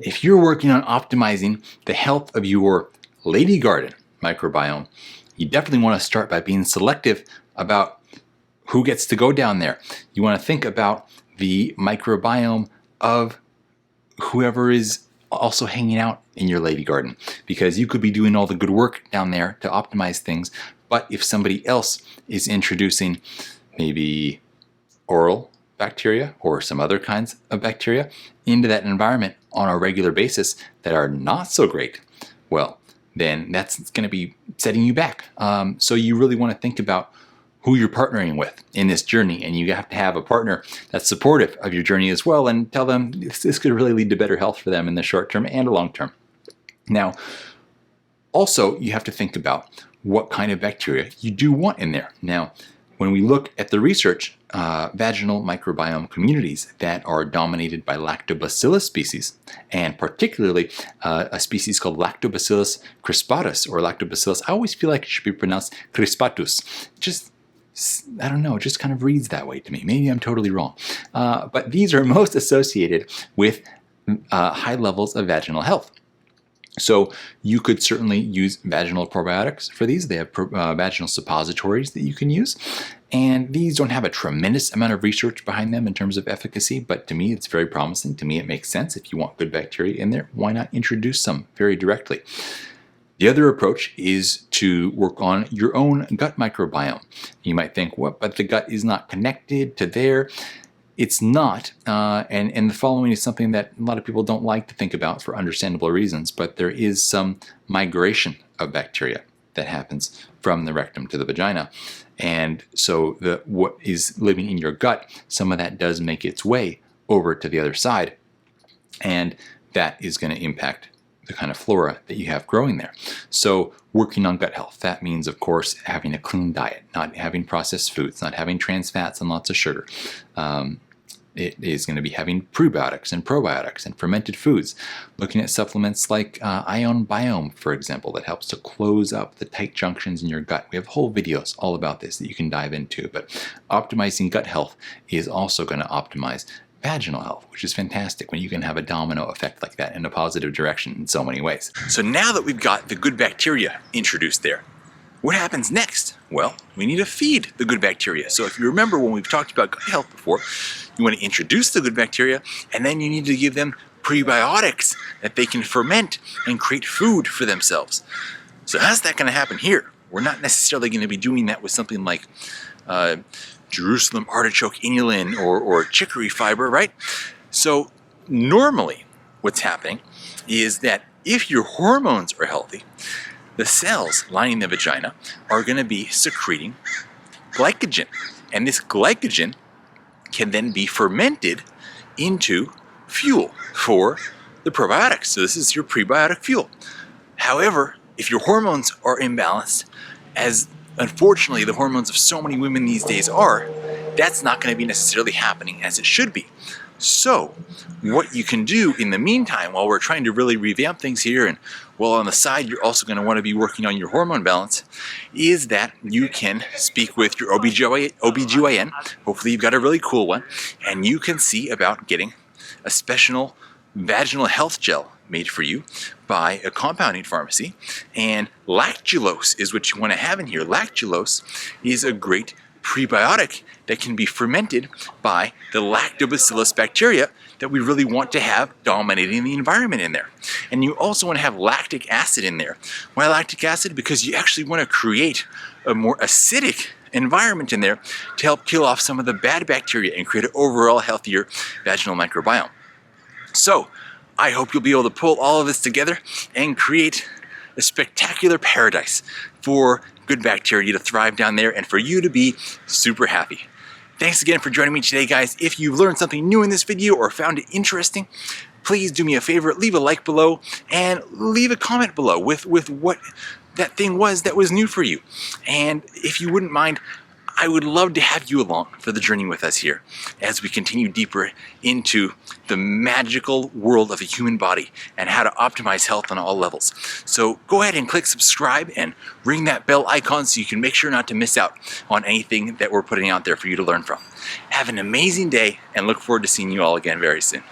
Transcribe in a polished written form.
if you're working on optimizing the health of your lady garden microbiome, you definitely want to start by being selective about who gets to go down there. You want to think about the microbiome of whoever is also hanging out in your lady garden, because you could be doing all the good work down there to optimize things, but if somebody else is introducing maybe oral bacteria or some other kinds of bacteria into that environment on a regular basis that are not so great, well, then that's going to be setting you back. So you really want to think about who you're partnering with in this journey, and you have to have a partner that's supportive of your journey as well, and tell them this could really lead to better health for them in the short term and long term. Now, also, you have to think about what kind of bacteria you do want in there. Now, when we look at the research, vaginal microbiome communities that are dominated by lactobacillus species, and particularly a species called Lactobacillus crispatus or lactobacillus, I always feel like it should be pronounced crispatus. I don't know, it just kind of reads that way to me. Maybe I'm totally wrong. But these are most associated with high levels of vaginal health. So you could certainly use vaginal probiotics for these. They have vaginal suppositories that you can use. And these don't have a tremendous amount of research behind them in terms of efficacy, but to me it's very promising. To me it makes sense. If you want good bacteria in there, why not introduce some very directly? The other approach is to work on your own gut microbiome. You might think, what? But the gut is not connected to there. It's not, and the following is something that a lot of people don't like to think about for understandable reasons, but there is some migration of bacteria that happens from the rectum to the vagina. And so what is living in your gut, some of that does make its way over to the other side, and that is going to impact the kind of flora that you have growing there. So working on gut health, that means, of course, having a clean diet, not having processed foods, not having trans fats and lots of sugar. It is going to be having prebiotics and probiotics and fermented foods, looking at supplements like Biohacking, for example, that helps to close up the tight junctions in your gut. We have whole videos all about this that you can dive into, but optimizing gut health is also going to optimize vaginal health, which is fantastic when you can have a domino effect like that in a positive direction in so many ways. So now that we've got the good bacteria introduced there, what happens next? Well, we need to feed the good bacteria. So if you remember when we've talked about gut health before, you want to introduce the good bacteria, and then you need to give them prebiotics that they can ferment and create food for themselves. So how's that going to happen here? We're not necessarily going to be doing that with something like Jerusalem artichoke inulin or chicory fiber, right? So normally what's happening is that if your hormones are healthy, the cells lining the vagina are going to be secreting glycogen. And this glycogen can then be fermented into fuel for the probiotics. So this is your prebiotic fuel. However, if your hormones are imbalanced, as unfortunately the hormones of so many women these days are, that's not going to be necessarily happening as it should be. So what you can do in the meantime, while we're trying to really revamp things here, and while on the side you're also going to want to be working on your hormone balance, is that you can speak with your OBGYN. Hopefully you've got a really cool one, and you can see about getting a special vaginal health gel made for you by a compounding pharmacy. And lactulose is what you want to have in here. Lactulose is a great prebiotic that can be fermented by the lactobacillus bacteria that we really want to have dominating the environment in there. And you also want to have lactic acid in there. Why lactic acid? Because you actually want to create a more acidic environment in there to help kill off some of the bad bacteria and create an overall healthier vaginal microbiome. So I hope you'll be able to pull all of this together and create a spectacular paradise for good bacteria to thrive down there and for you to be super happy. Thanks again for joining me today, guys. If you've learned something new in this video or found it interesting, please do me a favor, leave a like below and leave a comment below with what that thing was that was new for you. And if you wouldn't mind, I would love to have you along for the journey with us here as we continue deeper into the magical world of the human body and how to optimize health on all levels. So go ahead and click subscribe and ring that bell icon so you can make sure not to miss out on anything that we're putting out there for you to learn from. Have an amazing day and look forward to seeing you all again very soon.